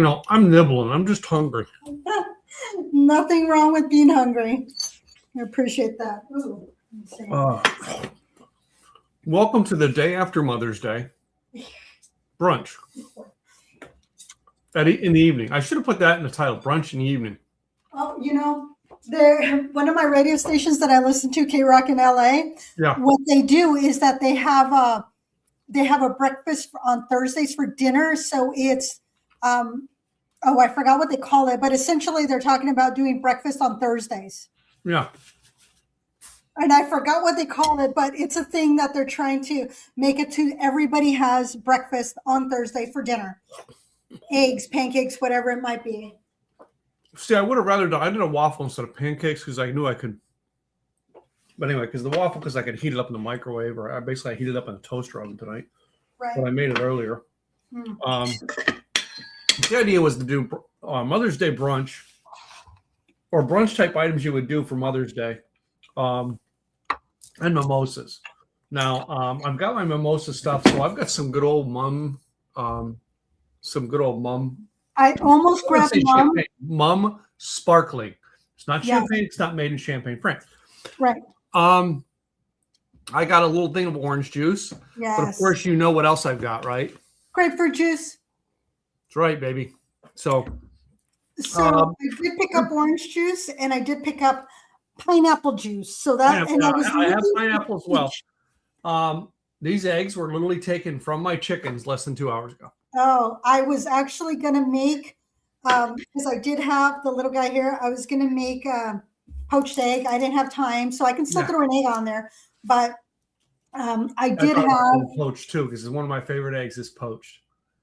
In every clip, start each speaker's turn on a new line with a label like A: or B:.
A: know. I'm nibbling. I'm just hungry.
B: Nothing wrong with being hungry. I appreciate that. Ooh,
A: welcome to the day after Mother's Day brunch in the evening. I should have put that in the title, brunch in the evening.
B: Oh, one of my radio stations that I listen to, K Rock in LA.
A: Yeah.
B: What they do is that they have a breakfast on Thursdays for dinner. So it's I forgot what they call it, but essentially they're talking about doing breakfast on Thursdays.
A: Yeah.
B: And I forgot what they call it, but it's a thing that they're trying to make it to everybody has breakfast on Thursday for dinner. Eggs, pancakes, whatever it might be.
A: See, I would have rather done, I did a waffle instead of pancakes because I knew I could. But anyway, because the waffle, because I could heat it up in the microwave, or I heated it up in the toaster oven tonight.
B: Right.
A: But I made it earlier. The idea was to do Mother's Day brunch or brunch type items you would do for Mother's Day. And mimosas. Now, I've got my mimosa stuff, so I've got some good old mum.
B: I almost grabbed mum.
A: Mum sparkling. It's not champagne. It's not made in Champagne, France.
B: Right.
A: I got a little thing of orange juice.
B: Yes.
A: But of course, you know what else I've got, right?
B: Grapefruit juice.
A: That's right, baby. So
B: I did pick up orange juice, and I did pick up pineapple juice. So that
A: I have pineapple as well. These eggs were literally taken from my chickens less than 2 hours ago.
B: Oh, I was actually going to make, because I did have the little guy here, I was going to make poached egg. I didn't have time, so I can still throw an egg on there. But I did have
A: poached too, because one of my favorite eggs is poached.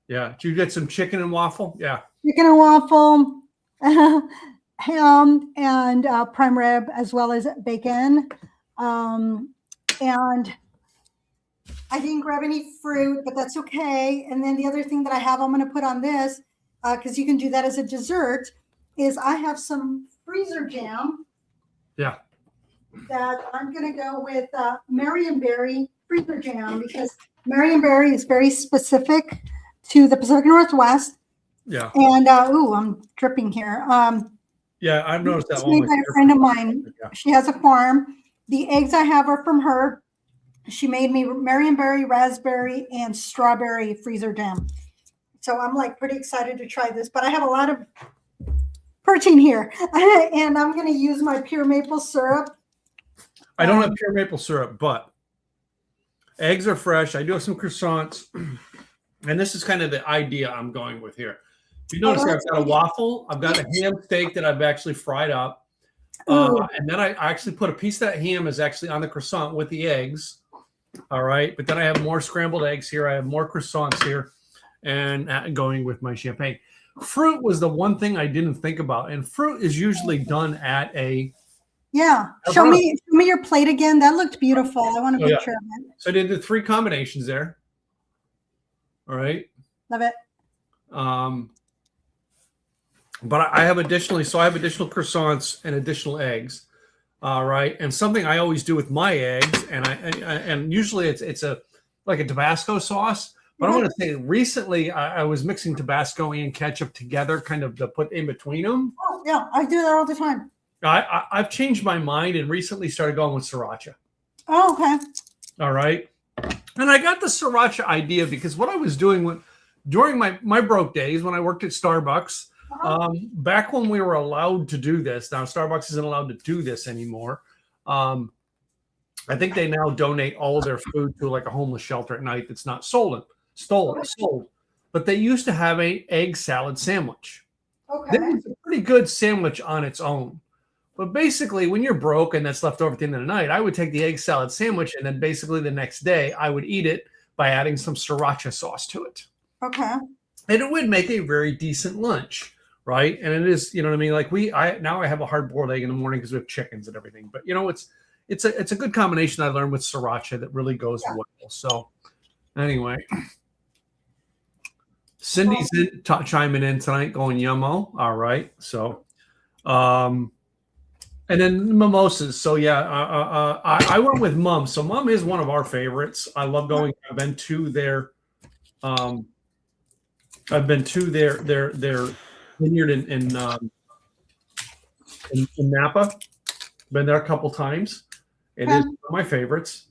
A: Yeah. Did you get some chicken and waffle? Yeah.
B: Chicken and waffle, ham, and prime rib, as well as bacon. And I didn't grab any fruit, but that's okay. And then the other thing that I have, I'm going to put on this, because you can do that as a dessert, is I have some freezer jam.
A: Yeah.
B: That I'm going to go with Marionberry freezer jam, because Marionberry is very specific to the Pacific Northwest.
A: Yeah.
B: And, I'm dripping here.
A: Yeah, I've noticed that.
B: Made by a friend of mine. Yeah. She has a farm. The eggs I have are from her. She made me Marionberry, raspberry, and strawberry freezer jam. So I'm like pretty excited to try this, but I have a lot of protein here. And I'm going to use my pure maple syrup.
A: I don't have pure maple syrup, but eggs are fresh. I do have some croissants. And this is kind of the idea I'm going with here. If you notice, I've got a waffle. I've got a ham steak that I've actually fried up. And then I actually put a piece of that ham is actually on the croissant with the eggs. All right. But then I have more scrambled eggs here. I have more croissants here and going with my champagne. Fruit was the one thing I didn't think about. And fruit is usually done at a.
B: Yeah. Show me your plate again. That looked beautiful. I want a picture of it.
A: So I did the 3 combinations there. All right.
B: Love it.
A: But I have additional croissants and additional eggs. All right. And something I always do with my eggs, and usually it's like a Tabasco sauce. But I want to say recently I was mixing Tabasco and ketchup together, kind of to put in between them.
B: Oh, yeah. I do that all the time.
A: I've changed my mind and recently started going with sriracha.
B: Oh, okay.
A: All right. And I got the sriracha idea because what I was doing during my broke days when I worked at Starbucks, back when we were allowed to do this. Now Starbucks isn't allowed to do this anymore. I think they now donate all of their food to like a homeless shelter at night that's not sold. But they used to have an egg salad sandwich.
B: Okay.
A: That was a pretty good sandwich on its own. But basically, when you're broke and that's left over at the end of the night, I would take the egg salad sandwich and then basically the next day I would eat it by adding some sriracha sauce to it.
B: Okay.
A: And it would make a very decent lunch, right? And it is, you know what I mean? Like now I have a hard-boiled egg in the morning because we have chickens and everything. But it's a good combination I learned with sriracha that really goes well. So anyway, Cindy's chiming in tonight, going yummo. All right, so. And then mimosas. So yeah, I went with Mum. So Mum is one of our favorites. I love going. I've been to their I've been to their vineyard in Napa. Been there a couple times. It is one of my favorites.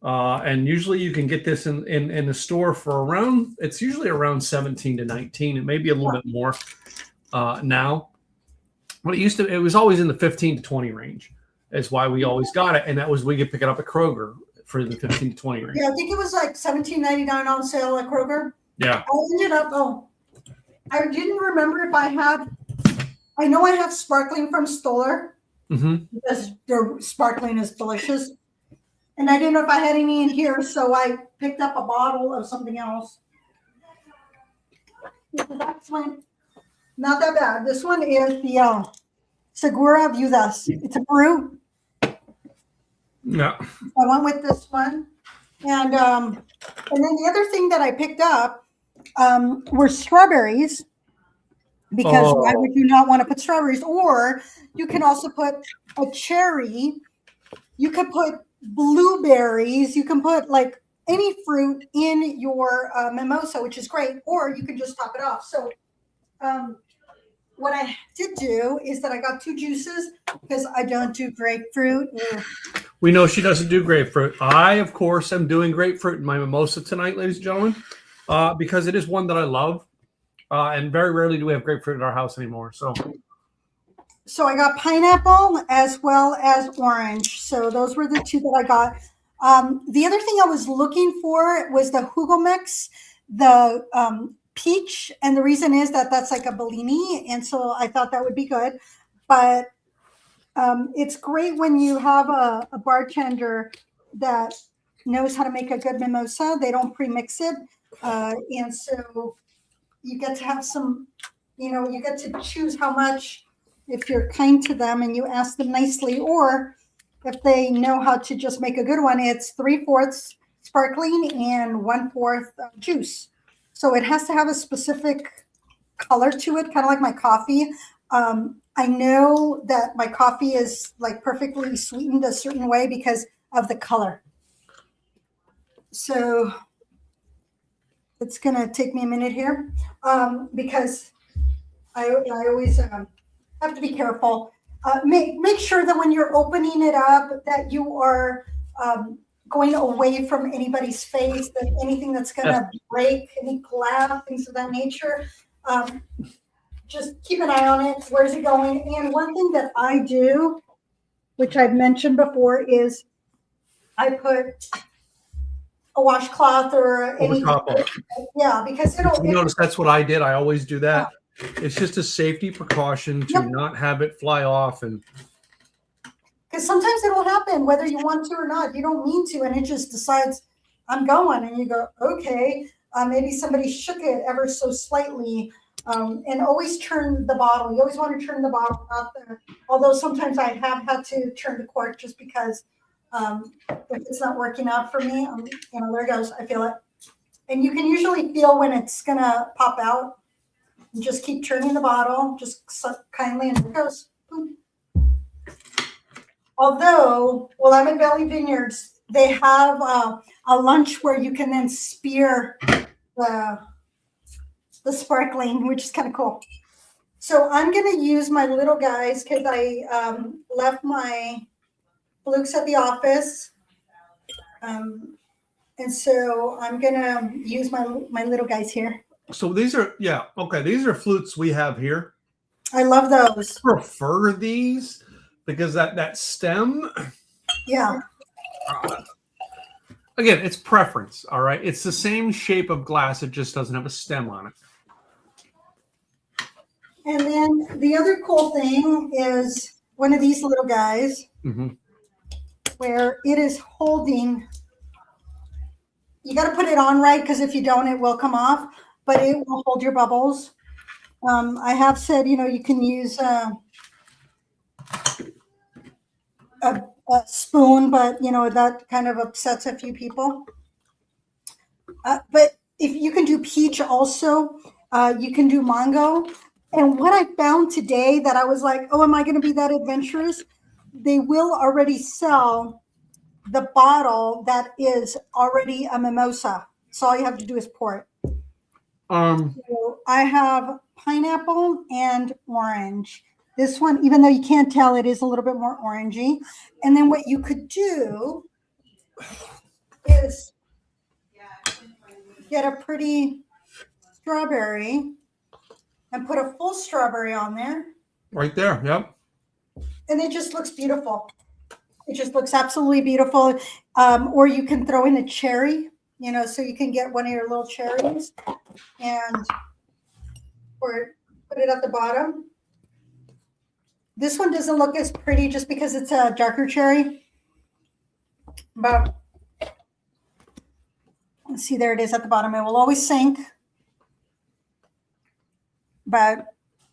A: And usually you can get this in the store for around, it's usually around 17 to 19. It may be a little bit more now. But it was always in the 15 to 20 range. That's why we always got it. And that was, we could pick it up at Kroger for the 15 to 20 range.
B: Yeah, I think it was like $17.99 on sale at Kroger.
A: Yeah.
B: I didn't remember if I know I have sparkling from Stoller. Because their sparkling is delicious. And I didn't know if I had any in here, so I picked up a bottle of something else. That's one, not that bad. This one is the Segura Viudas. It's a brew.
A: Yeah.
B: I went with this one. And then the other thing that I picked up were strawberries. Because why would you not want to put strawberries? Or you can also put a cherry. You could put blueberries. You can put like any fruit in your mimosa, which is great. Or you can just top it off. So what I did do is that I got 2 juices because I don't do grapefruit.
A: We know she doesn't do grapefruit. I, of course, am doing grapefruit in my mimosa tonight, ladies and gentlemen, because it is one that I love. And very rarely do we have grapefruit in our house anymore. So
B: I got pineapple as well as orange. So those were the 2 that I got. The other thing I was looking for was the Hugo Mix, the peach. And the reason is that that's like a Bellini. And so I thought that would be good. But it's great when you have a bartender that knows how to make a good mimosa. They don't pre-mix it. And so you get to have some, you get to choose how much if you're kind to them and you ask them nicely, or if they know how to just make a good one, it's 3/4 sparkling and 1/4 juice. So it has to have a specific color to it, kind of like my coffee. I know that my coffee is like perfectly sweetened a certain way because of the color. So it's going to take me a minute here because I always have to be careful. Make sure that when you're opening it up that you are going away from anybody's face, that anything that's going to break, any glass, things of that nature. Just keep an eye on it. Where's it going? And one thing that I do, which I've mentioned before, is I put a washcloth or anything. Yeah, because
A: you notice that's what I did. I always do that. Yeah. It's just a safety precaution to not have it fly off. And
B: because sometimes it'll happen whether you want to or not. You don't mean to, and it just decides I'm going, and you go, okay. Maybe somebody shook it ever so slightly. And always turn the bottle. You always want to turn the bottle out there. Although sometimes I have had to turn the cork just because if it's not working out for me, there it goes. I feel it. And you can usually feel when it's going to pop out. And just keep turning the bottle, just kindly, and it goes. Boom. Although, I'm at Valley Vineyards, they have a lunch where you can then spear the sparkling, which is kind of cool. So I'm going to use my little guys because I left my flukes at the office. And so I'm going to use my little guys here.
A: So these are, these are flutes we have here.
B: I love those.
A: I prefer these because that stem.
B: Yeah.
A: Again, it's preference, all right? It's the same shape of glass. It just doesn't have a stem on it.
B: And then the other cool thing is one of these little guys where it is holding. You got to put it on right because if you don't, it will come off, but it will hold your bubbles. I have said, you can use a spoon, but, that kind of upsets a few people. But if you can do peach also, you can do mango. And what I found today that I was like, oh, am I going to be that adventurous? They will already sell the bottle that is already a mimosa. So all you have to do is pour it. So I have pineapple and orange. This one, even though you can't tell, it is a little bit more orangey. And then what you could do is get a pretty strawberry and put a full strawberry on there.
A: Right there. Yep.
B: And it just looks beautiful. It just looks absolutely beautiful. Or you can throw in a cherry, so you can get one of your little cherries and or put it at the bottom. This one doesn't look as pretty just because it's a darker cherry. But let's see, there it is at the bottom. It will always sink. But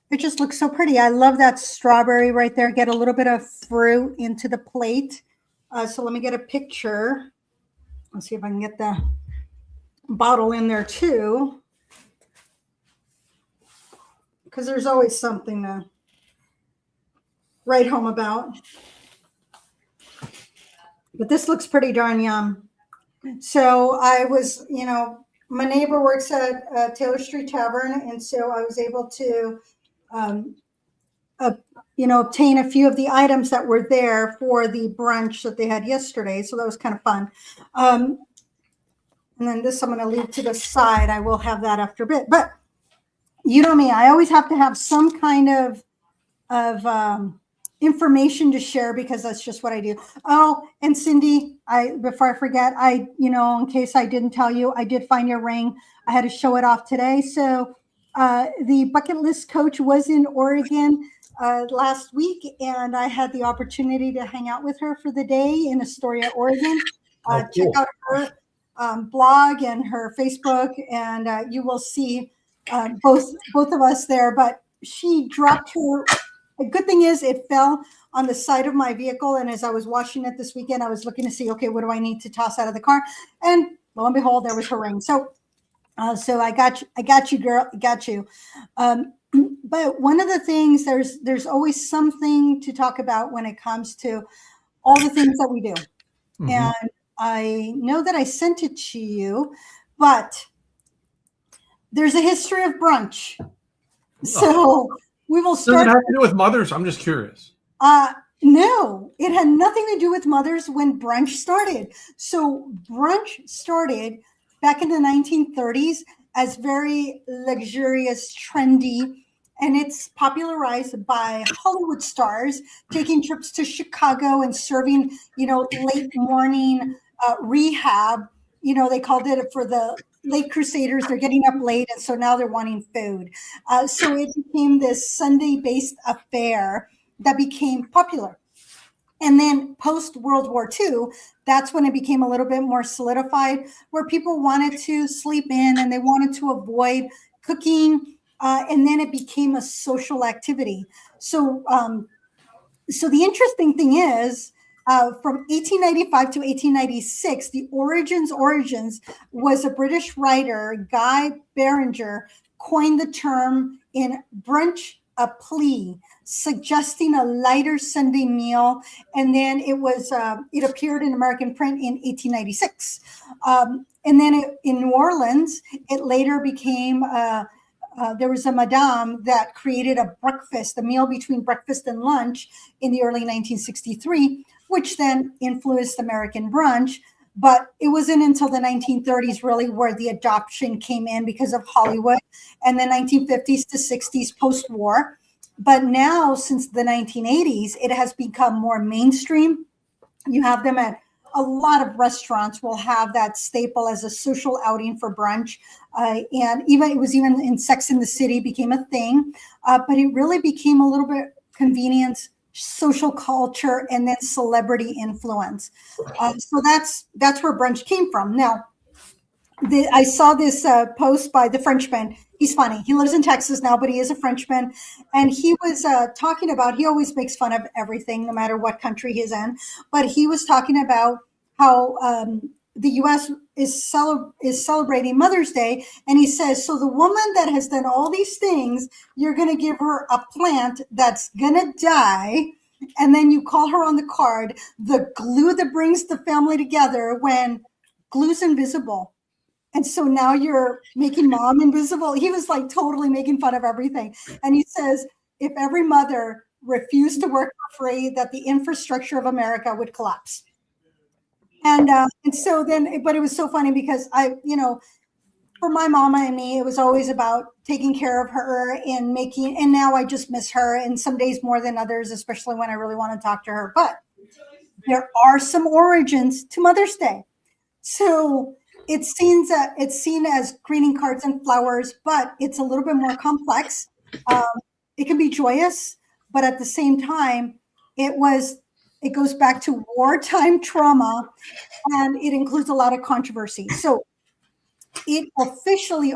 B: it just looks so pretty. I love that strawberry right there. Get a little bit of fruit into the plate. So let me get a picture. Let's see if I can get the bottle in there too. Because there's always something to write home about. But this looks pretty darn yum. So I was, my neighbor works at Taylor Street Tavern. And so I was able to, obtain a few of the items that were there for the brunch that they had yesterday. So that was kind of fun. And then this I'm going to leave to the side. I will have that after a bit. But you know me, I always have to have some kind of information to share because that's just what I do. Oh, and Cindy, before I forget, in case I didn't tell you, I did find your ring. I had to show it off today. So the bucket list coach was in Oregon last week, and I had the opportunity to hang out with her for the day in Astoria, Oregon.
A: Cool.
B: Check out her blog and her Facebook, and you will see both of us there. But she dropped her. The good thing is it fell on the side of my vehicle, and as I was washing it this weekend, I was looking to see, okay, what do I need to toss out of the car? And lo and behold, there was her ring. So I got you, girl. I got you. But one of the things, there's always something to talk about when it comes to all the things that we do. Mm-hmm. And I know that I sent it to you, but there's a history of brunch. So we will start.
A: Does it have to do with mothers? I'm just curious.
B: No, it had nothing to do with mothers when brunch started. So brunch started back in the 1930s as very luxurious, trendy, and it's popularized by Hollywood stars taking trips to Chicago and serving, late morning rehab. They called it for the late crusaders. They're getting up late, and so now they're wanting food. So it became this Sunday-based affair that became popular. And then post-World War II, that's when it became a little bit more solidified, where people wanted to sleep in and they wanted to avoid cooking. And then it became a social activity. So the interesting thing is, from 1895 to 1896, the origins was a British writer, Guy Beringer, coined the term in brunch a plea, suggesting a lighter Sunday meal. And then it appeared in American print in 1896. And then in New Orleans, it later became, there was a madame that created a meal between breakfast and lunch in the early 1963, which then influenced American brunch. But it wasn't until the 1930s really where the adoption came in because of Hollywood, and the 1950s to 60s post-war. But now, since the 1980s, it has become more mainstream. You have them at a lot of restaurants will have that staple as a social outing for brunch. And it was even in Sex and the City became a thing. But it really became a little bit convenience, social culture, and then celebrity influence. So that's where brunch came from. Now, I saw this post by the Frenchman. He's funny. He lives in Texas now, but he is a Frenchman. And he was talking about, he always makes fun of everything, no matter what country he's in. But he was talking about how the U.S. is celebrating Mother's Day. And he says, so the woman that has done all these things, you're going to give her a plant that's going to die. And then you call her on the card, the glue that brings the family together, when glue's invisible. And so now you're making mom invisible. He was like totally making fun of everything. And he says, if every mother refused to work for free, that the infrastructure of America would collapse. And so then, but it was so funny because for my mama and me, it was always about taking care of her and and now I just miss her, and some days more than others, especially when I really want to talk to her. But there are some origins to Mother's Day. So it's seen as greeting cards and flowers, but it's a little bit more complex. It can be joyous, but at the same time, it goes back to wartime trauma, and it includes a lot of controversy. So it officially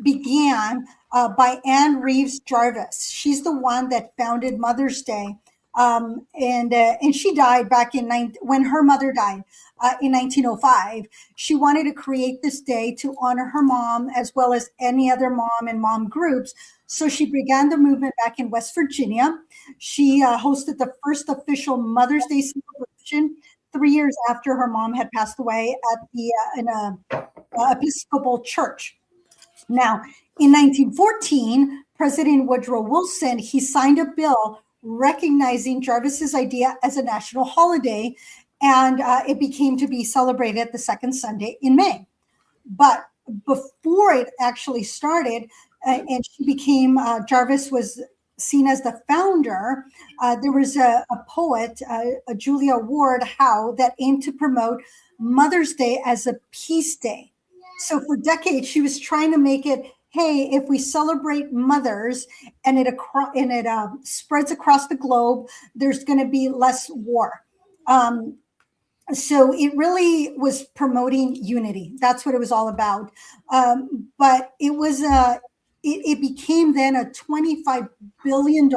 B: began by Anne Reeves Jarvis. She's the one that founded Mother's Day, and she died back when her mother died in 1905. She wanted to create this day to honor her mom as well as any other mom and mom groups. So she began the movement back in West Virginia. She hosted the first official Mother's Day celebration 3 years after her mom had passed away in a Episcopal church. Now, in 1914, President Woodrow Wilson, he signed a bill recognizing Jarvis's idea as a national holiday, and it became to be celebrated the second Sunday in May. But before it actually started, and she became, Jarvis was seen as the founder, there was a poet, Julia Ward Howe, that aimed to promote Mother's Day as a peace day. So for decades, she was trying to make it, hey, if we celebrate mothers and it spreads across the globe, there's going to be less war. So it really was promoting unity. That's what it was all about. But it was it became then a $25 billion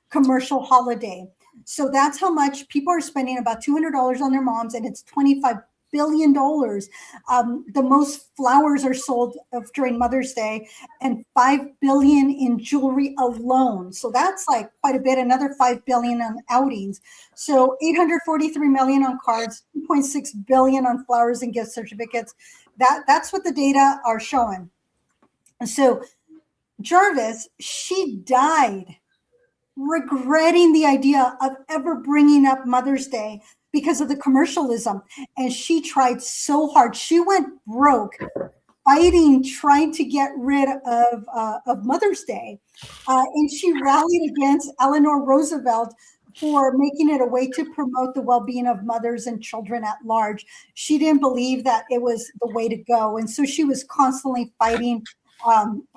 B: commercial holiday. So that's how much people are spending, about $200 on their moms, and it's $25 billion. The most flowers are sold during Mother's Day, and $5 billion in jewelry alone. So that's like quite a bit. Another $5 billion on outings. So $843 million on cards, $2.6 billion on flowers and gift certificates. That's what the data are showing. And so Jarvis, she died regretting the idea of ever bringing up Mother's Day because of the commercialism. And she tried so hard. She went broke fighting, trying to get rid of Mother's Day. And she rallied against Eleanor Roosevelt for making it a way to promote the well-being of mothers and children at large. She didn't believe that it was the way to go. And so she was constantly fighting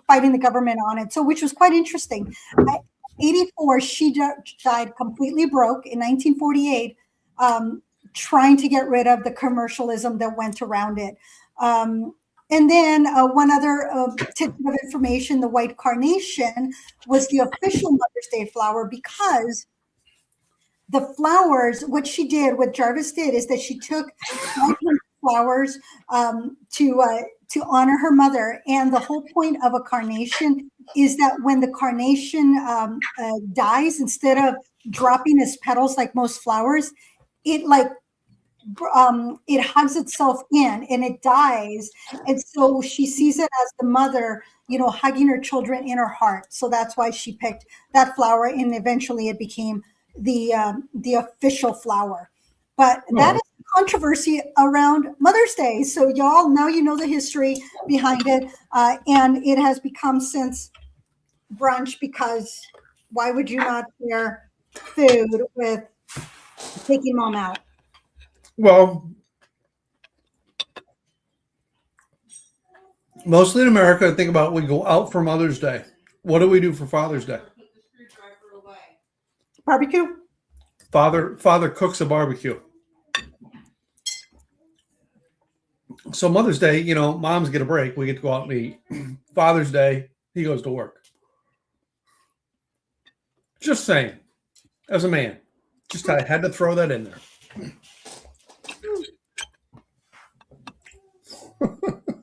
B: the government on it. So, which was quite interesting. At 84, she died completely broke in 1948. Trying to get rid of the commercialism that went around it. And then one other tidbit of information, the white carnation was the official Mother's Day flower, because the flowers, what Jarvis did is that she took flowers to honor her mother. And the whole point of a carnation is that when the carnation dies, instead of dropping its petals like most flowers, it hugs itself in and it dies. And so she sees it as the mother, hugging her children in her heart. So that's why she picked that flower, and eventually it became the official flower. But that is the controversy around Mother's Day. So y'all, now you know the history behind it. And it has become since brunch, because why would you not share food with taking mom out?
A: Well, mostly in America, I think about, we go out for Mother's Day. What do we do for Father's Day?
B: Barbecue.
A: Father cooks a barbecue. So Mother's Day, moms get a break. We get to go out and eat. Father's Day, he goes to work. Just saying, as a man, I had to throw that in there.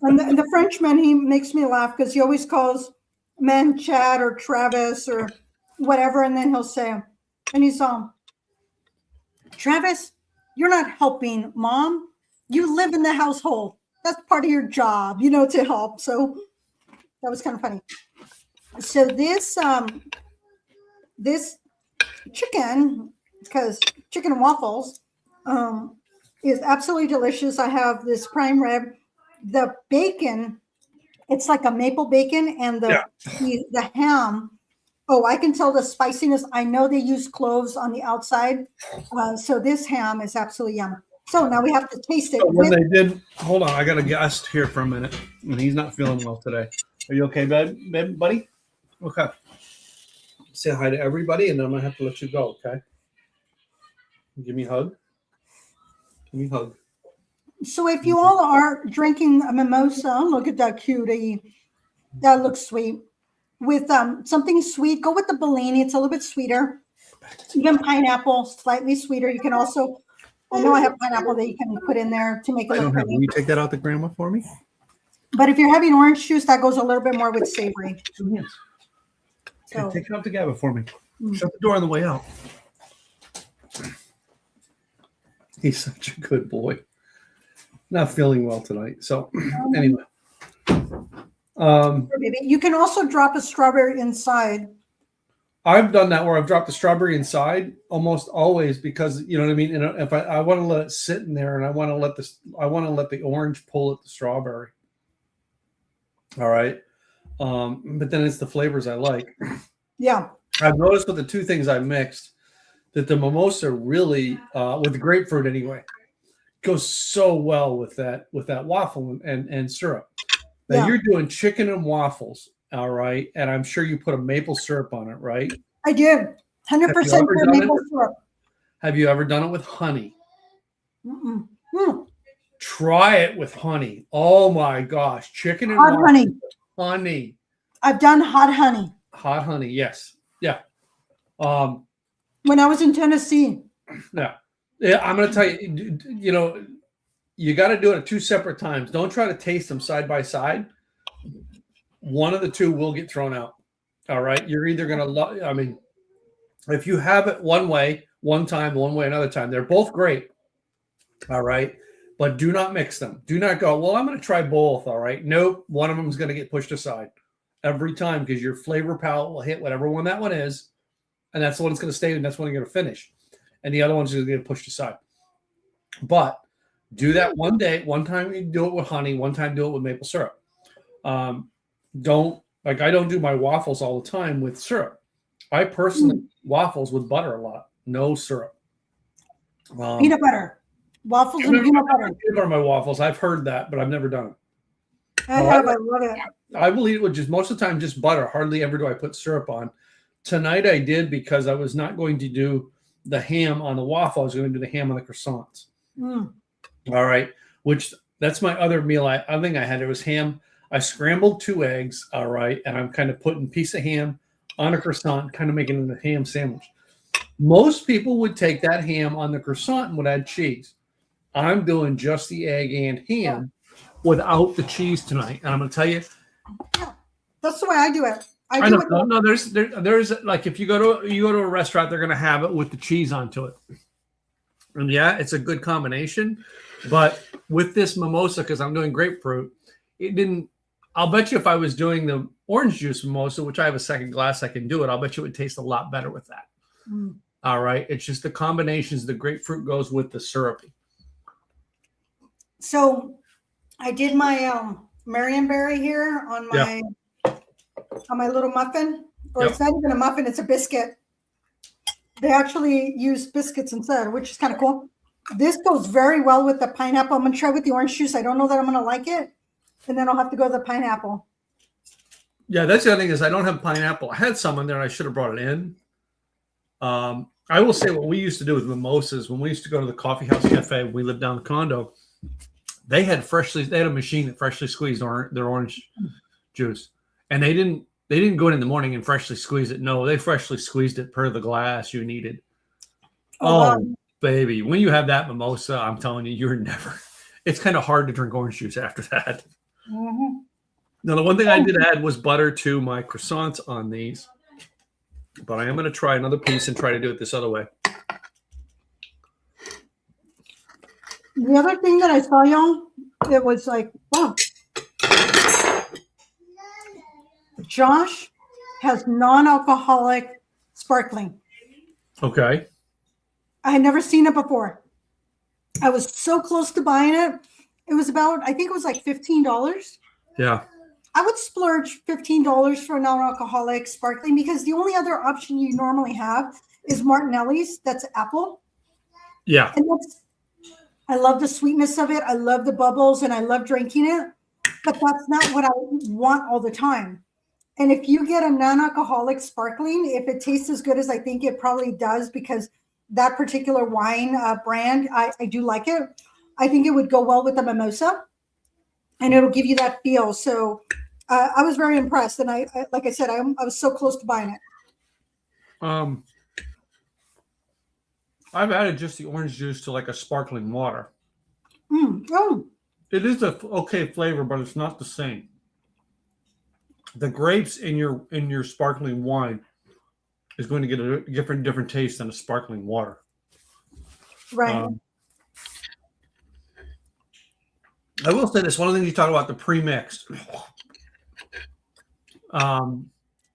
B: And the Frenchman, he makes me laugh because he always calls men Chad or Travis or whatever, and then he'll say, and he's Travis, you're not helping mom. You live in the household. that's part of your job, you know, to help. So that was kind of funny. So this chicken, because chicken and waffles, is absolutely delicious. I have this prime rib, the bacon. It's like a maple bacon, and the ham. Oh, I can tell the spiciness. I know they use cloves on the outside, so this ham is absolutely yummy. So now we have to taste it.
A: So when they did, hold on, I got a guest here for a minute, and he's not feeling well today. Are you okay, buddy? Okay. Say hi to everybody, and then I'm gonna have to let you go. Okay. Give me a hug. Give me a hug.
B: So if you all are drinking a mimosa, look at that cutie. That looks sweet. With something sweet, go with the Bellini. It's a little bit sweeter. Even pineapple, slightly sweeter. You can also, I know I have pineapple that you can put in there to make it look pretty.
A: Will you take that out the grandma for me?
B: But if you're having orange juice, that goes a little bit more with savory.
A: 2 hands. Okay,
B: So,
A: take it out the Gabba for me. Shut the door on the way out. He's such a good boy. Not feeling well tonight. So anyway.
B: you can also drop a strawberry inside.
A: I've done that where I've dropped the strawberry inside almost always because you know what I mean. And if I want to let it sit in there, and I want to let the orange pull at the strawberry. All right, but then it's the flavors I like.
B: Yeah,
A: I've noticed with the two things I mixed that the mimosa really, with the grapefruit anyway, goes so well with that waffle and syrup. Now you're doing chicken and waffles. All right. And I'm sure you put a maple syrup on it, right?
B: I did. 100% maple syrup.
A: Have you ever done it with honey?
B: Mm-mm.
A: Try it with honey. Oh my gosh. Chicken and
B: hot honey.
A: Honey.
B: I've done hot honey.
A: Hot honey. Yes. Yeah.
B: When I was in Tennessee.
A: Yeah. Yeah. I'm going to tell you, you know, you got to do it at 2 separate times. Don't try to taste them side by side. One of the two will get thrown out. All right. You're either going to I mean, if you have it one way, one time, one way, another time, they're both great. All right. But do not mix them. Do not go, well, I'm going to try both. All right. Nope. One of them is going to get pushed aside every time because your flavor palette will hit whatever one that one is. And that's the one that's going to stay and that's when you're going to finish. And the other one's going to get pushed aside. But do that one day. One time you do it with honey. One time do it with maple syrup. I don't do my waffles all the time with syrup. I personally waffles with butter a lot. No syrup.
B: Peanut butter. Waffles and peanut butter.
A: Peanut butter my waffles. I've heard that, but I've never done it.
B: I have. I love it.
A: I will eat it with just most of the time just butter. Hardly ever do I put syrup on. Tonight I did because I was not going to do the ham on the waffle. I was going to do the ham on the croissants. All right. Which that's my other meal. I think I had. It was ham. I scrambled 2 eggs. All right. And I'm kind of putting a piece of ham on a croissant, kind of making it a ham sandwich. Most people would take that ham on the croissant and would add cheese. I'm doing just the egg and ham without the cheese tonight. And I'm going to tell you.
B: Yeah, that's the way I do it.
A: I know. No, there's like if you go to a restaurant, they're going to have it with the cheese onto it. And yeah, it's a good combination. But with this mimosa, because I'm doing grapefruit, it didn't. I'll bet you if I was doing the orange juice mimosa, which I have a second glass, I can do it. I'll bet you it would taste a lot better with that. All right. It's just the combinations. The grapefruit goes with the syrupy.
B: So I did my Marionberry here on my little muffin. Or it's not even a muffin, it's a biscuit. They actually use biscuits instead, which is kind of cool. This goes very well with the pineapple. I'm going to try with the orange juice. I don't know that I'm going to like it. And then I'll have to go to the pineapple.
A: Yeah, that's the other thing is I don't have pineapple. I had some in there and I should have brought it in. I will say what we used to do with mimosas when we used to go to the coffee house cafe when we lived down the condo, they had a machine that freshly squeezed their orange juice. And they didn't go in the morning and freshly squeeze it. No, they freshly squeezed it per the glass you needed. Wow. Baby, when you have that mimosa, I'm telling you, it's kind of hard to drink orange juice after that. Now, the one thing I did add was butter to my croissants on these. But I am going to try another piece and try to do it this other way.
B: The other thing that I saw, y'all, it was like, wow. Josh has non-alcoholic sparkling.
A: Okay.
B: I had never seen it before. I was so close to buying it. It was about, I think it was like $15.
A: Yeah.
B: I would splurge $15 for a non-alcoholic sparkling because the only other option you normally have is Martinelli's. That's apple.
A: Yeah.
B: And I love the sweetness of it. I love the bubbles and I love drinking it, but that's not what I want all the time. And if you get a non-alcoholic sparkling, if it tastes as good as I think it probably does, because that particular wine brand, I do like it. I think it would go well with the mimosa and it'll give you that feel. So I was very impressed. And I like I said, I was so close to buying it.
A: I've added just the orange juice to like a sparkling water.
B: Oh,
A: It is a okay flavor, but it's not the same. The grapes in your sparkling wine is going to get a different taste than a sparkling water.
B: right.
A: I will say this: one of the things you talk about the pre-mixed.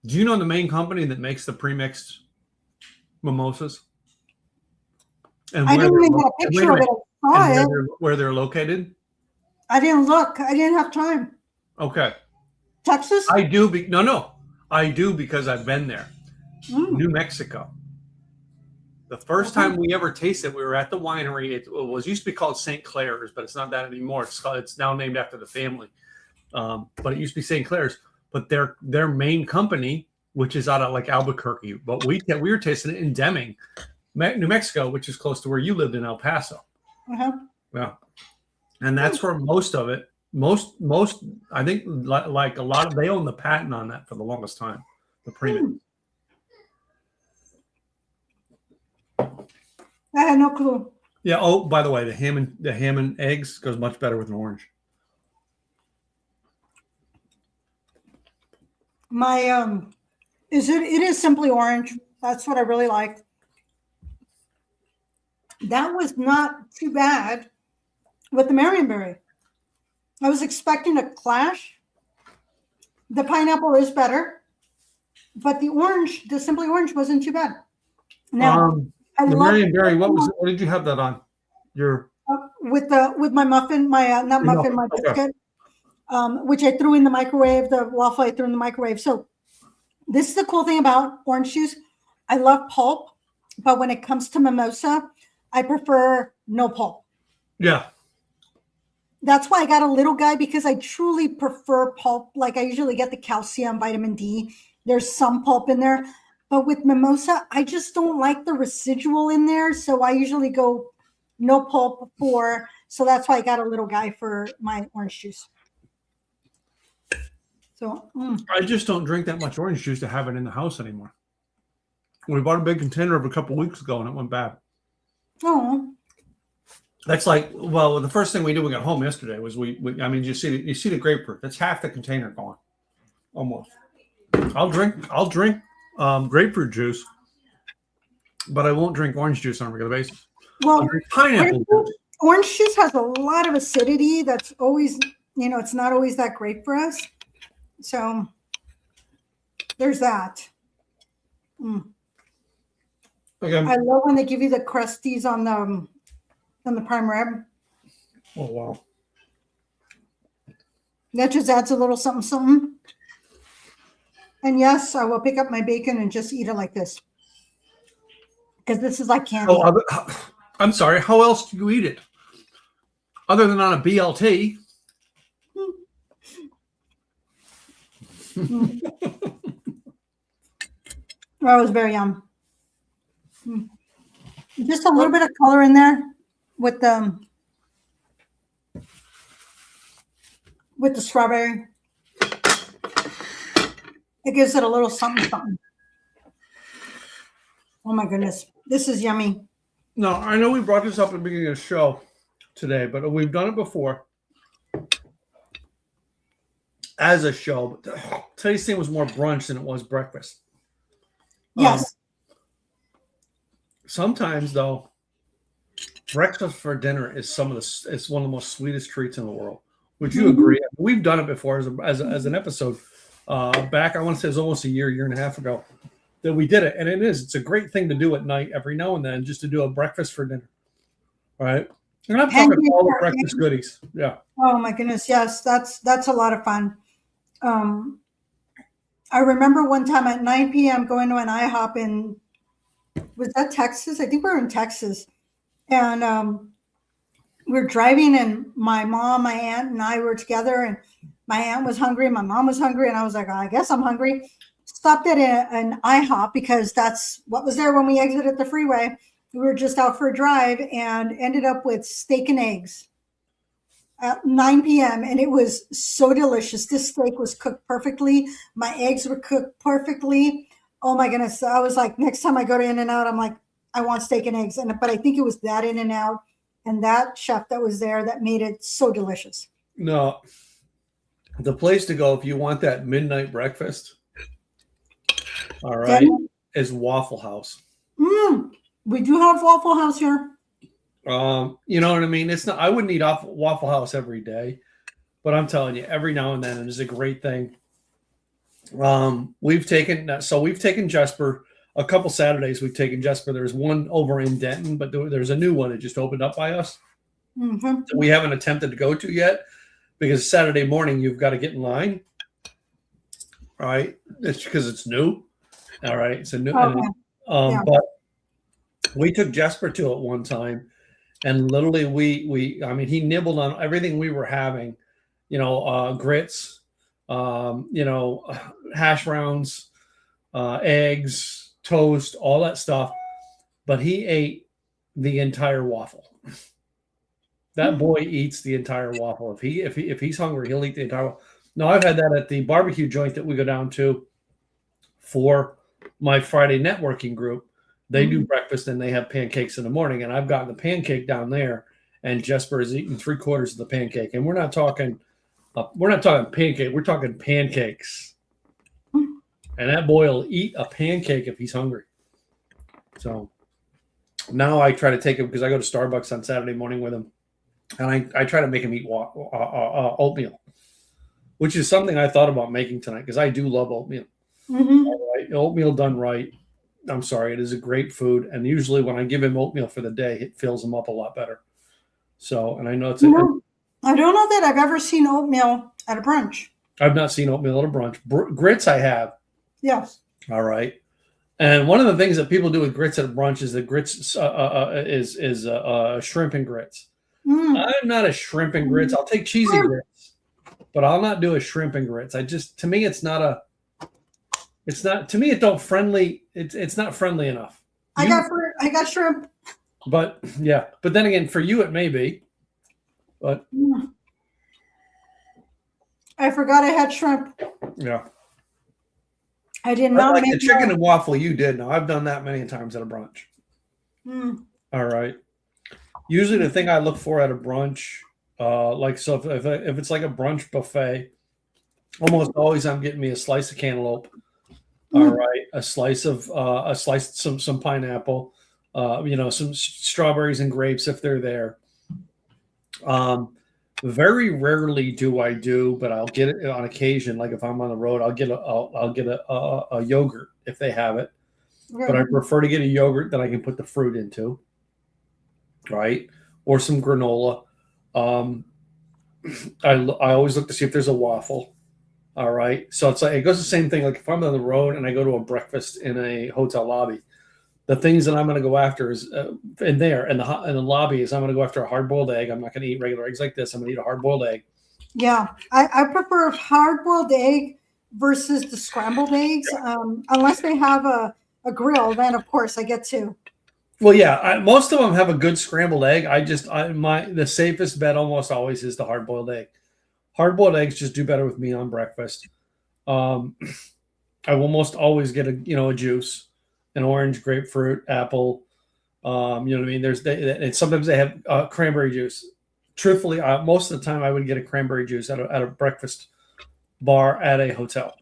A: Do you know the main company that makes the pre-mixed mimosas? And
B: I didn't even get a picture of it. I saw it.
A: Where they're located?
B: I didn't look. I didn't have time.
A: Okay.
B: Texas?
A: I do. No. I do because I've been there. New Mexico. The first time we ever tasted, we were at the winery. It used to be called St. Clair's, but it's not that anymore. It's now named after the family. But it used to be St. Clair's. But their main company, which is out of like Albuquerque, but we were tasting it in Deming, New Mexico, which is close to where you lived in El Paso. Yeah, and that's where most of it. Most I think like a lot of they own the patent on that for the longest time. The premium.
B: I had no clue.
A: Yeah. Oh, by the way, the ham and eggs goes much better with an orange.
B: My it is simply orange. That's what I really like. That was not too bad with the Marionberry. I was expecting a clash. The pineapple is better, but the simply orange wasn't too bad. Now,
A: the Marionberry, what did you have that on? Your
B: with my muffin, not muffin, my biscuit, which I threw in the microwave. The waffle I threw in the microwave. So this is the cool thing about orange juice. I love pulp, but when it comes to mimosa, I prefer no pulp.
A: Yeah.
B: That's why I got a little guy, because I truly prefer pulp. Like I usually get the calcium, vitamin D. There's some pulp in there. But with mimosa, I just don't like the residual in there. So I usually go no pulp so that's why I got a little guy for my orange juice. So
A: I just don't drink that much orange juice to have it in the house anymore. We bought a big container of a couple weeks ago and it went bad.
B: Oh.
A: That's like, well, the first thing we did when we got home yesterday was you see the grapefruit. That's half the container gone. Almost. I'll drink grapefruit juice, but I won't drink orange juice on a regular basis.
B: Well,
A: pineapple juice.
B: Orange juice has a lot of acidity. That's always, it's not always that great for us. So there's that.
A: Again,
B: I love when they give you the crusties on the prime rib.
A: Oh wow.
B: That just adds a little something. And yes, I will pick up my bacon and just eat it like this, because this is like candy.
A: I'm sorry. How else do you eat it other than on a BLT?
B: That was very yum. Just a little bit of color in there with the strawberry. It gives it a little something. Oh my goodness, this is yummy.
A: No, I know we brought this up at the beginning of the show today, but we've done it before as a show. But today's thing was more brunch than it was breakfast.
B: Yes.
A: Sometimes, though, breakfast for dinner is one of the most sweetest treats in the world. Would you agree? We've done it before as an episode back. I want to say it was almost a year and a half ago that we did it, and it's a great thing to do at night every now and then, just to do a breakfast for dinner. All right, and I'm talking all the breakfast goodies. Yeah.
B: Oh my goodness, yes, that's a lot of fun. I remember one time at 9 p.m. going to an IHOP in, was that Texas? I think we were in Texas, and we're driving, and my mom, my aunt, and I were together, and my aunt was hungry, my mom was hungry, and I was like, I guess I'm hungry. Stopped at an IHOP because that's what was there when we exited the freeway. We were just out for a drive and ended up with steak and eggs at 9 p.m. and it was so delicious. This steak was cooked perfectly. My eggs were cooked perfectly. Oh my goodness. I was like, next time I go to In-N-Out, I'm like, I want steak and eggs. But I think it was that In-N-Out and that chef that was there that made it so delicious.
A: No, the place to go if you want that midnight breakfast, all right, is Waffle House.
B: We do have Waffle House here.
A: You know what I mean? It's not. I wouldn't eat off Waffle House every day, but I'm telling you, every now and then it is a great thing. We've taken Jesper a couple Saturdays. We've taken Jesper. There's one over in Denton, but there's a new one that just opened up by us. That we haven't attempted to go to yet because Saturday morning you've got to get in line. All right, it's because it's new. All right, it's a new.
B: Yeah.
A: But we took Jesper to it one time, and literally I mean, he nibbled on everything we were having, grits, hash browns, eggs, toast, all that stuff. But he ate the entire waffle. That boy eats the entire waffle. If he's hungry, he'll eat the entire waffle. No, I've had that at the barbecue joint that we go down to for my Friday networking group. They do breakfast and they have pancakes in the morning. And I've gotten the pancake down there, and Jesper is eating 3/4 of the pancake. And we're not talking pancake. We're talking pancakes. And that boy will eat a pancake if he's hungry. So now I try to take him because I go to Starbucks on Saturday morning with him, and I try to make him eat oatmeal, which is something I thought about making tonight because I do love oatmeal. All right, oatmeal done right. I'm sorry, it is a great food, and usually when I give him oatmeal for the day, it fills him up a lot better. So, and I know
B: I don't know that I've ever seen oatmeal at a brunch.
A: I've not seen oatmeal at a brunch. Grits I have.
B: Yes.
A: All right. And one of the things that people do with grits at a brunch is that grits is shrimp and grits. I'm not a shrimp and grits. I'll take cheesy grits, but I'll not do a shrimp and grits. To me, it's not friendly. It's not friendly enough.
B: I got shrimp.
A: But yeah, but then again, for you, it may be, but
B: I forgot I had shrimp.
A: Yeah.
B: I did not
A: like
B: make
A: the chicken and waffle you did. Now I've done that many times at a brunch. All right. Usually the thing I look for at a brunch, if it's like a brunch buffet, almost always I'm getting me a slice of cantaloupe. All right, some pineapple, some strawberries and grapes if they're there. Very rarely do I but I'll get it on occasion. Like if I'm on the road, I'll get a yogurt if they have it. But I prefer to get a yogurt that I can put the fruit into, right? Or some granola. I always look to see if there's a waffle. All right, so it goes the same thing. Like if I'm on the road and I go to a breakfast in a hotel lobby, the things that I'm going to go after is in the lobby is I'm going to go after a hard-boiled egg. I'm not going to eat regular eggs like this. I'm going to eat a hard-boiled egg.
B: Yeah, I prefer hard-boiled egg versus the scrambled eggs. Unless they have a grill, then of course I get to.
A: Well, yeah, most of them have a good scrambled egg. The safest bet almost always is the hard-boiled egg. Hard-boiled eggs just do better with me on breakfast. I will most always get a juice. An orange, grapefruit, apple. You know what I mean? And sometimes they have cranberry juice. Truthfully, most of the time I would get a cranberry juice at a breakfast bar at a hotel.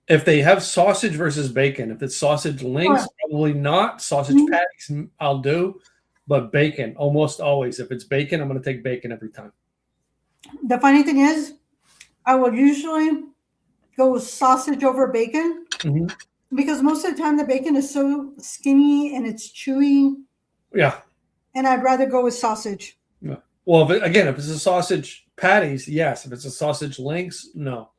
A: If they have sausage versus bacon, if it's sausage links, probably not. Sausage patties, I'll do. but bacon almost always. If it's bacon, I'm going to take bacon every time.
B: The funny thing is, I will usually go with sausage over bacon because most of the time the bacon is so skinny and it's chewy.
A: Yeah.
B: And I'd rather go with sausage.
A: Yeah. Well, if it's a sausage patties, yes. If it's a sausage links, no.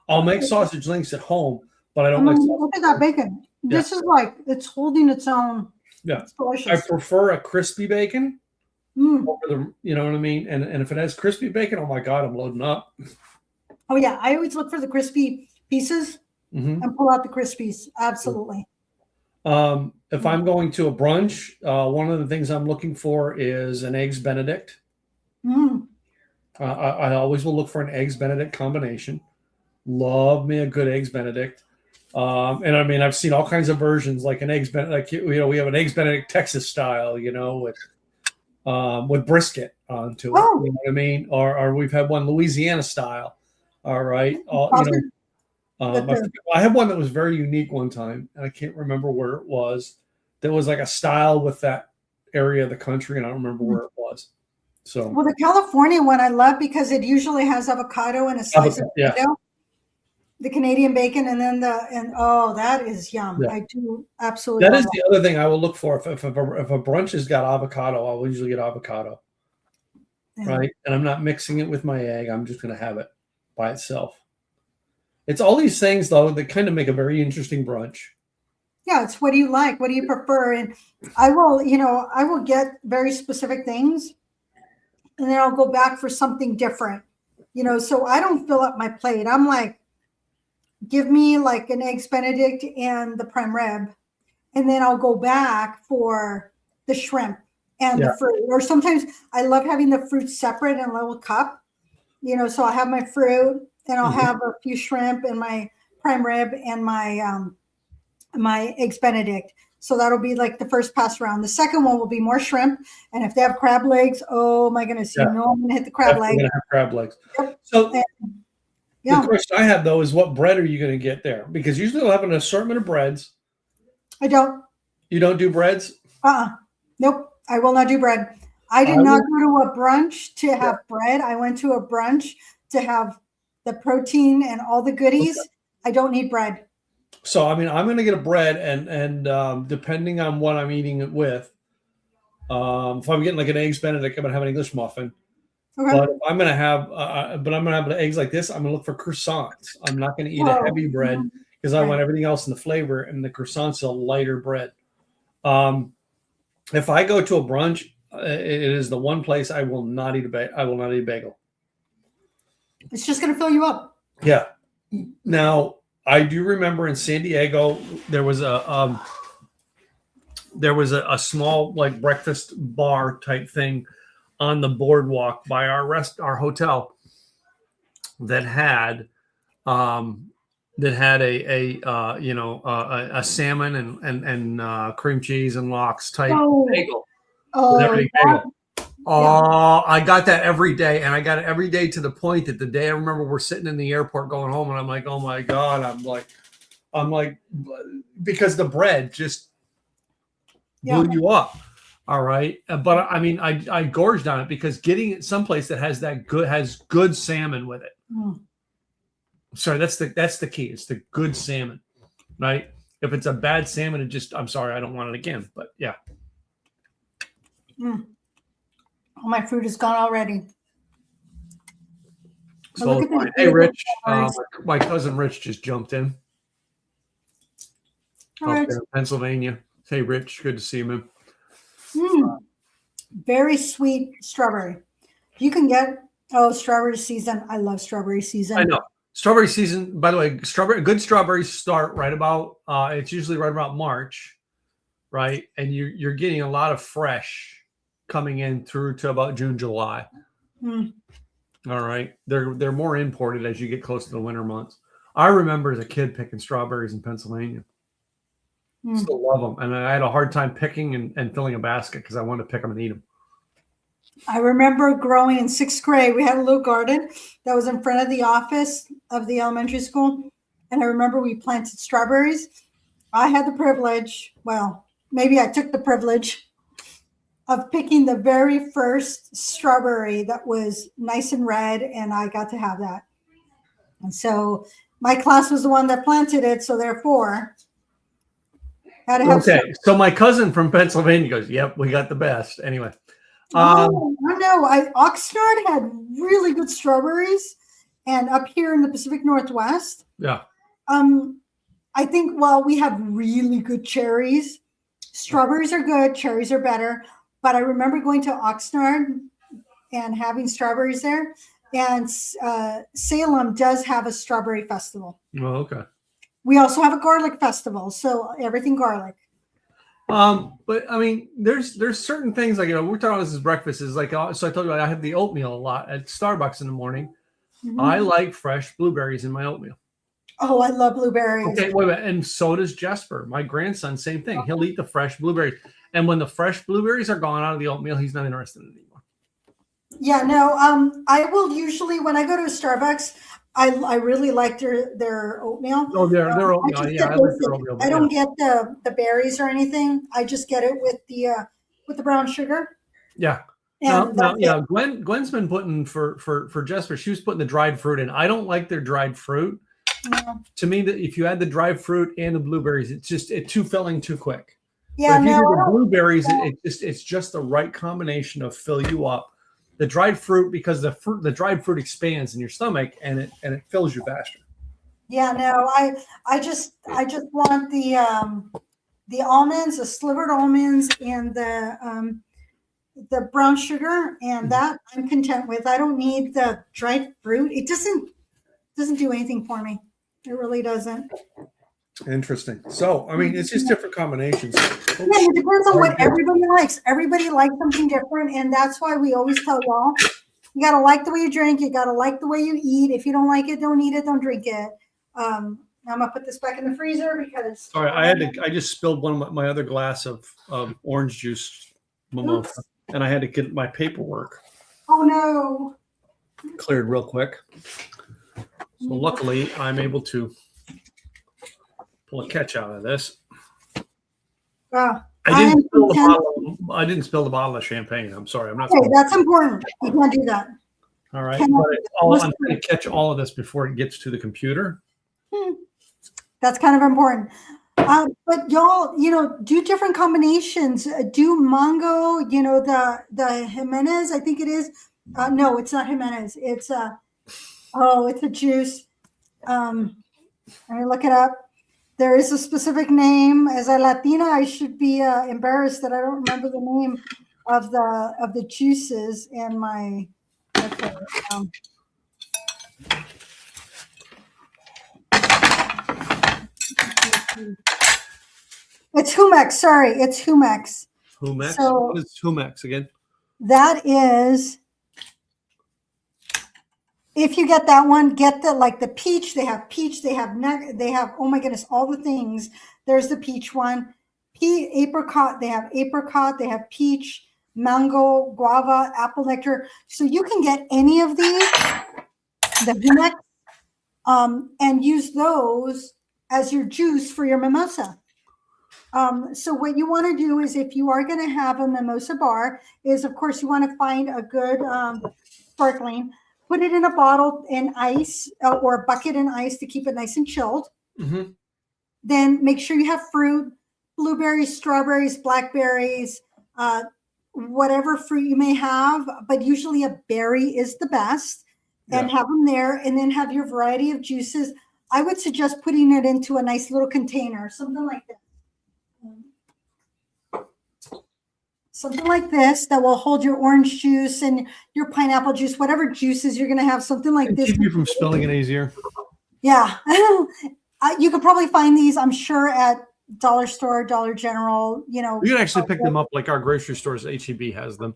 A: I'll make sausage links at home, but I don't like sausage.
B: Look at that bacon. Yeah. This is like, it's holding its own.
A: Yeah.
B: It's delicious.
A: I prefer a crispy bacon over the, you know what I mean? And if it has crispy bacon, oh my God, I'm loading up.
B: Oh yeah. I always look for the crispy pieces and pull out the crispies. Absolutely.
A: If I'm going to a brunch, one of the things I'm looking for is an eggs Benedict. I always will look for an eggs Benedict combination. Love me a good eggs Benedict. And I mean, I've seen all kinds of versions, like an eggs Benedict, we have an eggs Benedict Texas style, with brisket onto it. You know what I mean? Or we've had one Louisiana style. All right. I had one that was very unique one time, and I can't remember where it was. There was like a style with that area of the country, and I don't remember where it was. So,
B: well, the California one I love because it usually has avocado and a slice of potato, the Canadian bacon, and then that is yum. Yeah. I do absolutely.
A: That is the other thing I will look for. If a brunch has got avocado, I will usually get avocado, right? And I'm not mixing it with my egg. I'm just going to have it by itself. It's all these things, though, that kind of make a very interesting brunch.
B: Yeah, it's what do you like? What do you prefer? And I will get very specific things, and then I'll go back for something different, so I don't fill up my plate. I'm like, give me like an eggs Benedict and the prime rib, and then I'll go back for the shrimp and the fruit. Or sometimes I love having the fruit separate in a little cup, so I have my fruit. Then I'll have a few shrimp and my prime rib and my my eggs Benedict. So that'll be like the first pass around. The second one will be more shrimp. And if they have crab legs, oh my goodness, I'm going to hit the crab legs.
A: Going to have crab legs. Yep. So the question I have, though, is what bread are you going to get there? Because usually they'll have an assortment of breads.
B: I don't.
A: You don't do breads?
B: Nope. I will not do bread. I did not go to a brunch to have bread. I went to a brunch to have the protein and all the goodies. Okay. I don't need bread.
A: So, I mean, I'm going to get a bread and depending on what I'm eating it with, if I'm getting like an eggs Benedict, I'm going to have an English muffin. Okay. But if I'm going to have, eggs like this, I'm going to look for croissants. I'm not going to eat a heavy bread because I want everything else in the flavor, and the croissants are lighter bread. If I go to a brunch, it is the one place I will not eat I will not eat a bagel.
B: It's just going to fill you up.
A: Yeah. Now, I do remember in San Diego there was a small like breakfast bar type thing on the boardwalk by our hotel that had a salmon and cream cheese and lox type bagel. Bagel. I got that every day, and I got it every day to the point that the day I remember we're sitting in the airport going home, and I'm like, oh my God, I'm like, because the bread just blew you up. All right. But I mean, I gorged on it because getting it someplace that has good salmon with it. Sorry, that's the key. It's the good salmon, right? If it's a bad salmon, I'm sorry, I don't want it again, but yeah.
B: Oh, my food is gone already.
A: So hey, Rich, my cousin Rich just jumped in. Up there in Pennsylvania. Hey, Rich, good to see you, man.
B: Very sweet strawberry. You can get strawberry season. I love strawberry season.
A: I know. Strawberry season, by the way, good strawberries start right about it's usually right about March, right? And you're getting a lot of fresh coming in through to about June, July. All right. They're more imported as you get close to the winter months. I remember as a kid picking strawberries in Pennsylvania. Still love them. And I had a hard time picking and filling a basket because I wanted to pick them and eat them.
B: I remember growing in 6th grade. We had a little garden that was in front of the office of the elementary school. And I remember we planted strawberries. I had the privilege. Well, maybe I took the privilege of picking the very first strawberry that was nice and red, and I got to have that. And so my class was the one that planted it, so therefore, had to have.
A: Okay, so my cousin from Pennsylvania goes, "Yep, we got the best." Anyway,
B: I know. Oxnard had really good strawberries, and up here in the Pacific Northwest,
A: yeah.
B: I think we have really good cherries. Strawberries are good, cherries are better. But I remember going to Oxnard and having strawberries there. And Salem does have a strawberry festival.
A: Oh, okay.
B: We also have a garlic festival, so everything garlic.
A: But I mean, there's certain things like, we're talking about this as breakfast is like, so I told you I have the oatmeal a lot at Starbucks in the morning. Mm-hmm. I like fresh blueberries in my oatmeal.
B: Oh, I love blueberries.
A: Okay, wait a minute. And so does Jesper, my grandson. Same thing. He'll eat the fresh blueberries, and when the fresh blueberries are gone out of the oatmeal, he's not interested in it anymore.
B: Yeah, no. I will usually, when I go to a Starbucks, I really like their oatmeal.
A: Oh, their oatmeal. Yeah, I like their oatmeal.
B: I don't get the berries or anything. I just get it with the brown sugar.
A: Yeah. Yeah. Gwen's been putting for Jesper. She was putting the dried fruit in. I don't like their dried fruit. No. To me, if you add the dried fruit and the blueberries, it's too filling too quick.
B: Yeah,
A: but if you do the blueberries, it's just the right combination of fill you up. The dried fruit, because the dried fruit expands in your stomach and it fills you faster.
B: Yeah, no, I just want the almonds, the slivered almonds, and the brown sugar, and that I'm content with. I don't need the dried fruit. It doesn't do anything for me. It really doesn't.
A: Interesting. So, I mean, it's just different combinations.
B: Yeah, it depends on what everybody likes. Everybody likes something different, and that's why we always tell y'all, you got to like the way you drink. You got to like the way you eat. If you don't like it, don't eat it. Don't drink it. I'm gonna put this back in the freezer because. Sorry,
A: I just spilled one of my other glass of orange juice mimosa, and I had to get my paperwork.
B: Oh no!
A: Cleared real quick. So luckily, I'm able to pull a catch out of this.
B: Wow.
A: I didn't spill the bottle of champagne. I'm sorry. I'm not.
B: Okay, that's important. You can't do that.
A: All right. I'm trying to catch all of this before it gets to the computer.
B: That's kind of important. But y'all, do different combinations. Do mango, the Jimenez, I think it is. No, it's not Jimenez. It's it's a juice. Let me look it up. There is a specific name. As a Latina, I should be embarrassed that I don't remember the name of the juices in my. Okay, it's Humex. Sorry, it's Humex.
A: Humex.
B: So
A: what is Humex again?
B: That is. If you get that one, get the peach. They have peach. They have oh my goodness, all the things. There's the peach one. Apricot. They have apricot. They have peach, mango, guava, apple nectar. So you can get any of these, the Humex, and use those as your juice for your mimosa. So what you want to do is, if you are going to have a mimosa bar, is of course you want to find a good sparkling. Put it in a bottle in ice or a bucket in ice to keep it nice and chilled. Mm-hmm. Then make sure you have fruit, blueberries, strawberries, blackberries, whatever fruit you may have, but usually a berry is the best. And have them there, and then have your variety of juices. I would suggest putting it into a nice little container, something like that. Something like this that will hold your orange juice and your pineapple juice, whatever juices you're going to have, something like this.
A: Keep you from spilling it easier.
B: Yeah. You could probably find these, I'm sure, at Dollar Store, Dollar General,
A: You can actually pick them up like our grocery stores. H-E-B has them.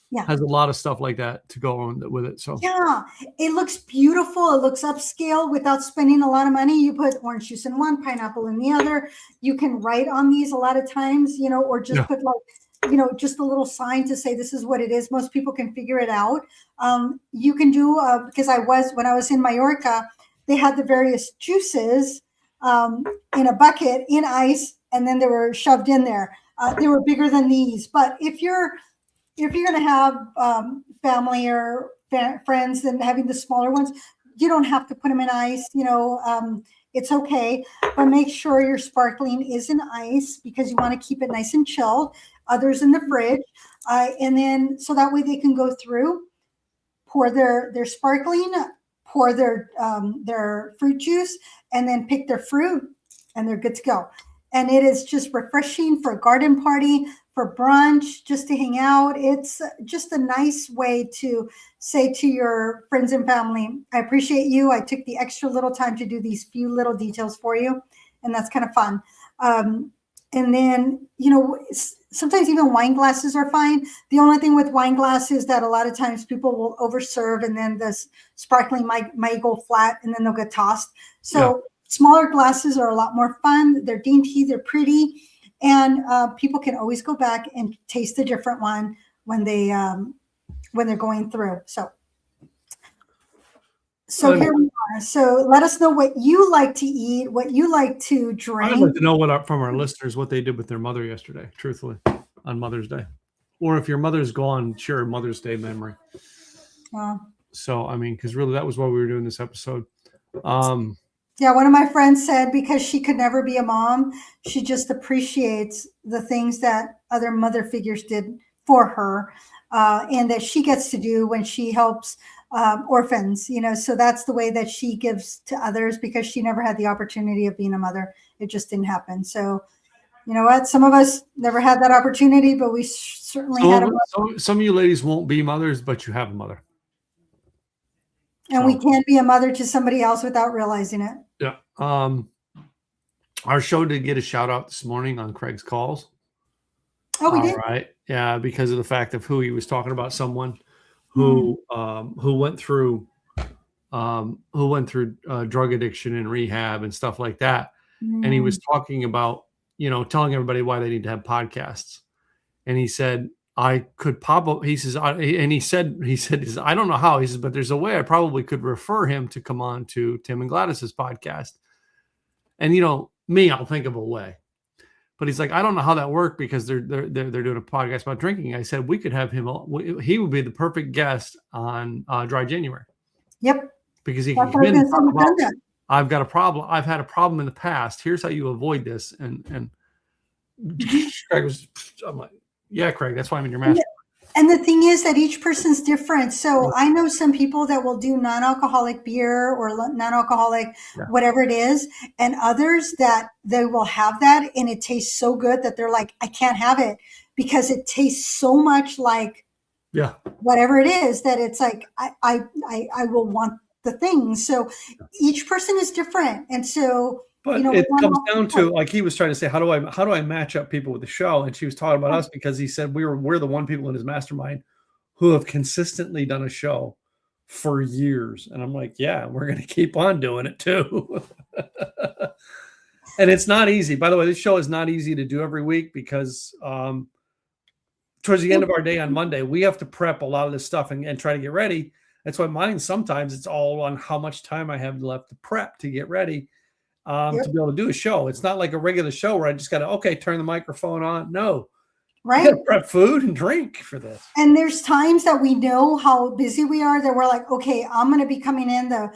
B: Yeah.
A: Has a lot of stuff like that to go on with it. So
B: yeah, it looks beautiful. It looks upscale without spending a lot of money. You put orange juice in one, pineapple in the other. You can write on these a lot of times, or just put just a little sign to say this is what it is. Most people can figure it out. You can do, because when I was in Mallorca, they had the various juices in a bucket in ice, and then they were shoved in there. They were bigger than these. But if you're going to have family or friends and having the smaller ones, you don't have to put them in ice. It's okay, but make sure your sparkling is in ice because you want to keep it nice and chilled. Others in the fridge, and then so that way they can go through, pour their sparkling, pour their fruit juice, and then pick their fruit, and they're good to go. And it is just refreshing for a garden party, for brunch, just to hang out. It's just a nice way to say to your friends and family, I appreciate you. I took the extra little time to do these few little details for you. And that's kind of fun. And then, sometimes even wine glasses are fine. The only thing with wine glasses is that a lot of times people will overserve and then the sparkling might go flat and then they'll get tossed. So smaller glasses are a lot more fun. They're dainty, they're pretty. And people can always go back and taste a different one when they're going through. So here we are. So let us know what you like to eat, what you like to drink.
A: I'd like to know from our listeners what they did with their mother yesterday, truthfully, on Mother's Day. Or if your mother's gone, share a Mother's Day memory. So, because really that was why we were doing this episode.
B: Yeah, one of my friends said because she could never be a mom, she just appreciates the things that other mother figures did for her, and that she gets to do when she helps orphans, so that's the way that she gives to others because she never had the opportunity of being a mother. It just didn't happen. So, you know what? Some of us never had that opportunity, but we certainly had a mother.
A: Some of you ladies won't be mothers, but you have a mother.
B: And we can't be a mother to somebody else without realizing it.
A: Yeah. Our show did get a shout out this morning on Craig's calls.
B: Oh, we did?
A: All right. Yeah, because of the fact of who he was talking about, someone who went through drug addiction and rehab and stuff like that. And he was talking about, telling everybody why they need to have podcasts. And he said, I could probably, he says, I don't know how, he says, but there's a way I probably could refer him to come on to Tim and Gladys's podcast. And, me, I'll think of a way. But he's like, I don't know how that worked because they're doing a podcast about drinking. I said, we could have him. He would be the perfect guest on Dry January.
B: Yep.
A: Because he can come in and talk about, I've got a problem. I've had a problem in the past. Here's how you avoid this. And Craig was, I'm like, yeah, Craig, that's why I'm in your master.
B: And the thing is that each person's different. So I know some people that will do non-alcoholic beer or non-alcoholic, whatever it is, and others that they will have that and it tastes so good that they're like, I can't have it because it tastes so much like whatever it is that it's like, I will want the thing. So each person is different. And so,
A: but it comes down to, like he was trying to say, how do I match up people with the show? And she was talking about us because he said we're the one people in his mastermind who have consistently done a show for years. And I'm like, yeah, we're going to keep on doing it too. And it's not easy. By the way, this show is not easy to do every week because towards the end of our day on Monday, we have to prep a lot of this stuff and try to get ready. That's why mine, sometimes it's all on how much time I have left to prep to get ready. To be able to do a show. It's not like a regular show where I just got to, turn the microphone on. No. Right. You got to prep food and drink for this.
B: And there's times that we know how busy we are that we're like, okay, I'm going to be coming in the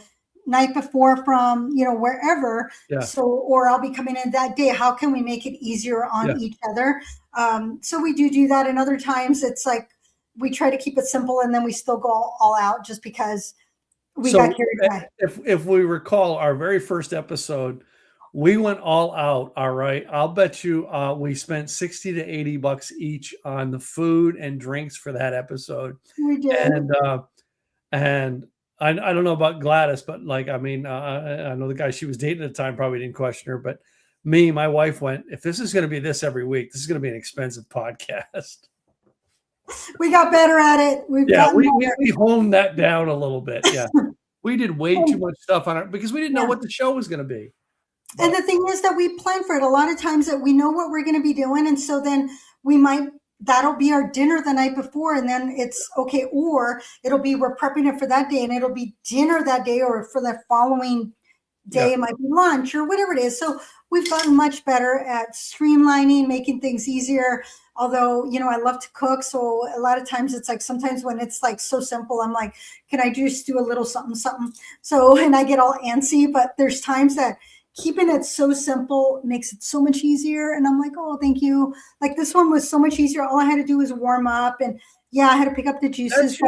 B: night before from, wherever. Yeah. So, or I'll be coming in that day. How can we make it easier on each other? So we do that. And other times it's like, we try to keep it simple and then we still go all out just because we got carried away.
A: If we recall our very first episode, we went all out. All right. I'll bet you we spent $60 to $80 each on the food and drinks for that episode.
B: We did.
A: And I don't know about Gladys, but I know the guy she was dating at the time probably didn't question her, but my wife went, if this is going to be this every week, this is going to be an expensive podcast.
B: We got better at it.
A: We honed that down a little bit. Yeah. We did way too much stuff on it because we didn't know what the show was going to be. But,
B: and the thing is that we plan for it a lot of times that we know what we're going to be doing. And so then that'll be our dinner the night before. And then it's okay. Or it'll be, we're prepping it for that day and it'll be dinner that day or for the following day, it might be lunch or whatever it is. So we've gotten much better at streamlining, making things easier. Although, I love to cook. So a lot of times it's like, sometimes when it's like so simple, I'm like, can I just do a little something, something? So, and I get all antsy, but there's times that keeping it so simple makes it so much easier. And I'm like, oh, thank you. Like this one was so much easier. All I had to do was warm up, and I had to pick up the juices.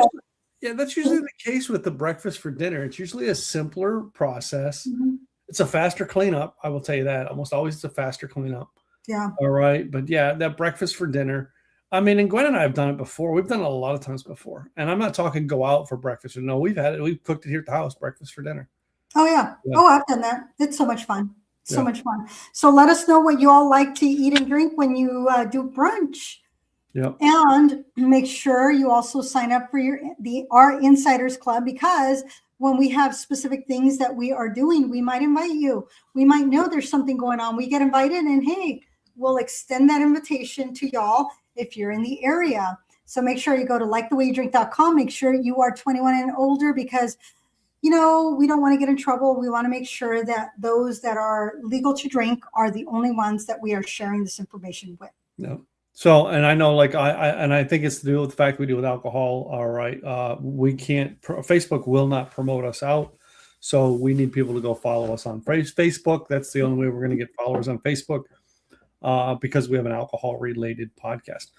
A: That's usually the case with the breakfast for dinner. It's usually a simpler process.
B: Mm-hmm.
A: It's a faster cleanup. I will tell you that. Almost always it's a faster cleanup.
B: Yeah.
A: All right. But yeah, that breakfast for dinner. I mean, and Gwen and I have done it before. We've done it a lot of times before. And I'm not talking go out for breakfast. No, we've had it. We've cooked it here at the house, breakfast for dinner.
B: Oh, yeah. Oh, I've done that. It's so much fun. So much fun. So let us know what you all like to eat and drink when you do brunch.
A: Yep.
B: And make sure you also sign up for our Insiders Club, because when we have specific things that we are doing, we might invite you. We might know there's something going on. We get invited, and hey, we'll extend that invitation to y'all if you're in the area. So make sure you go to likethewayyouDrink.com. Make sure you are 21 and older, because we don't want to get in trouble. We want to make sure that those that are legal to drink are the only ones that we are sharing this information with.
A: No. So, and I know, like I think it's to do with the fact we do with alcohol. All right. We can't, Facebook will not promote us out. So we need people to go follow us on Facebook. That's the only way we're going to get followers on Facebook, because we have an alcohol related podcast.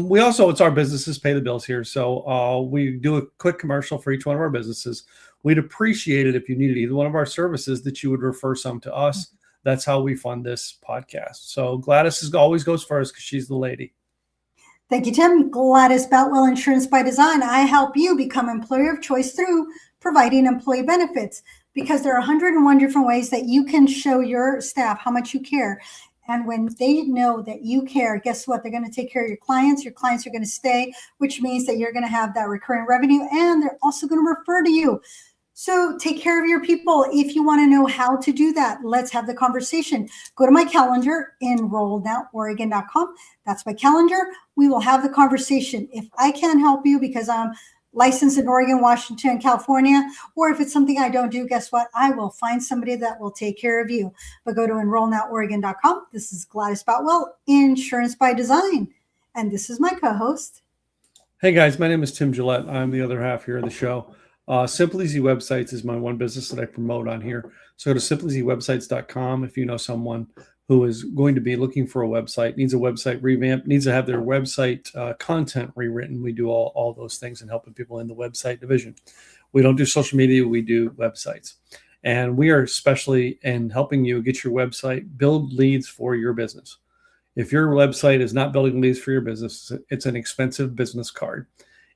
A: We also, it's our businesses pay the bills here. So we do a quick commercial for each one of our businesses. We'd appreciate it if you needed either one of our services that you would refer some to us. That's how we fund this podcast. So Gladys always goes first because she's the lady.
B: Thank you, Tim. Gladys Boutwell, Insurance by Design. I help you become employer of choice through providing employee benefits, because there are 101 different ways that you can show your staff how much you care. And when they know that you care, guess what? They're going to take care of your clients. Your clients are going to stay, which means that you're going to have that recurring revenue, and they're also going to refer to you. So take care of your people. If you want to know how to do that, let's have the conversation. Go to my calendar, enrollnowOregon.com. That's my calendar. We will have the conversation. If I can't help you because I'm licensed in Oregon, Washington, California, or if it's something I don't do, guess what? I will find somebody that will take care of you. But go to enrollnowOregon.com. This is Gladys Boutwell, Insurance by Design. And this is my co-host.
A: Hey guys, my name is Tim Gillette. I'm the other half here of the show. Simple Easy Websites is my one business that I promote on here. So go to simpleasywebsites.com if you know someone who is going to be looking for a website, needs a website revamp, needs to have their website content rewritten. We do all those things and helping people in the website division. We don't do social media, we do websites. And we are especially in helping you get your website, build leads for your business. If your website is not building leads for your business, it's an expensive business card.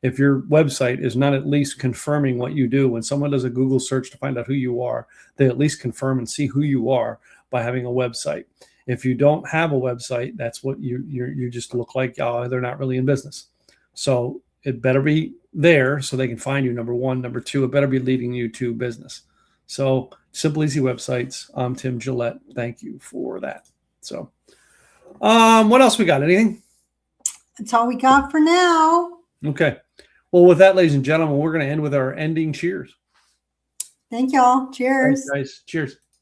A: If your website is not at least confirming what you do, when someone does a Google search to find out who you are, they at least confirm and see who you are by having a website. If you don't have a website, that's what you just look like they're not really in business. So it better be there so they can find you, number one. Number two, it better be leading you to business. So Simple Easy Websites. I'm Tim Gillette. Thank you for that. So what else we got? Anything?
B: That's all we got for now.
A: Okay. Well, with that, ladies and gentlemen, we're going to end with our ending cheers.
B: Thank y'all. Cheers.
A: Thanks, guys. Cheers.